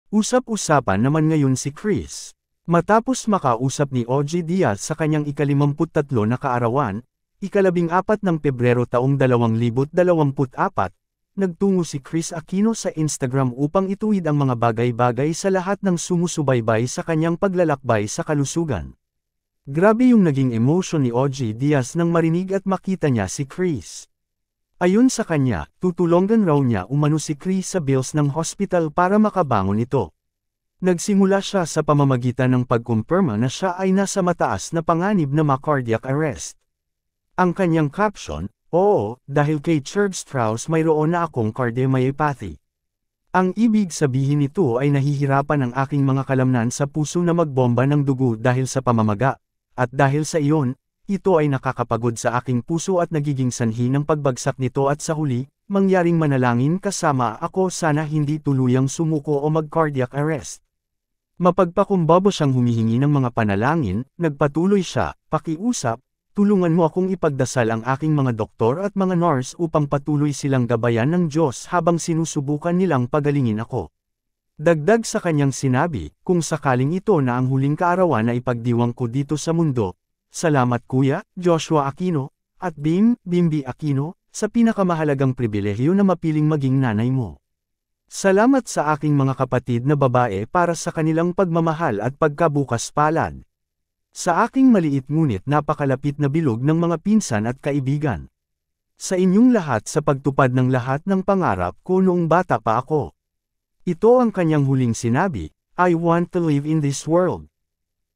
Usap-usapan naman ngayon si Chris. Matapos makausap ni OG Diaz sa kanyang ika-53 na kaarawan, ika-14 ng Pebrero taong 2024, nagtungo si Chris Aquino sa Instagram upang ituwid ang mga bagay-bagay sa lahat ng sumusubaybay sa kanyang paglalakbay sa kalusugan. Grabe yung naging emotion ni OG Diaz nang marinig at makita niya si Chris. Ayon sa kanya, tutulungan raw niya umano si Chris sa bills ng hospital para makabangon ito. Nagsimula siya sa pamamagitan ng pagkumpirma na siya ay nasa mataas na panganib na cardiac arrest. Ang kanyang caption, "Oo, dahil kay Churg Strauss mayroon na akong cardiomyopathy." Ang ibig sabihin nito ay nahihirapan ang aking mga kalamnan sa puso na magbomba ng dugo dahil sa pamamaga, at dahil sa iyon, ito ay nakakapagod sa aking puso at nagiging sanhi ng pagbagsak nito at sa huli, mangyaring manalangin kasama ako sana hindi tuluyang sumuko o mag-cardiac arrest. Mapagpakumbaba siyang humihingi ng mga panalangin, nagpatuloy siya, "Pakiusap, tulungan mo akong ipagdasal ang aking mga doktor at mga nurse upang patuloy silang gabayan ng Diyos habang sinusubukan nilang pagalingin ako." Dagdag sa kanyang sinabi, "Kung sakaling ito na ang huling kaarawan na ipagdiwang ko dito sa mundo, salamat Kuya Joshua Aquino, at Bimbi Aquino, sa pinakamahalagang pribilehyo na mapiling maging nanay mo. Salamat sa aking mga kapatid na babae para sa kanilang pagmamahal at pagkabukas palad. Sa aking maliit ngunit napakalapit na bilog ng mga pinsan at kaibigan. Sa inyong lahat sa pagtupad ng lahat ng pangarap ko noong bata pa ako." Ito ang kanyang huling sinabi, "I want to live in this world."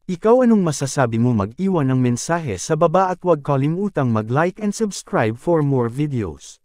Ikaw, anong masasabi mo? Mag-iwan ng mensahe sa baba at huwag kalimutang mag-like and subscribe for more videos.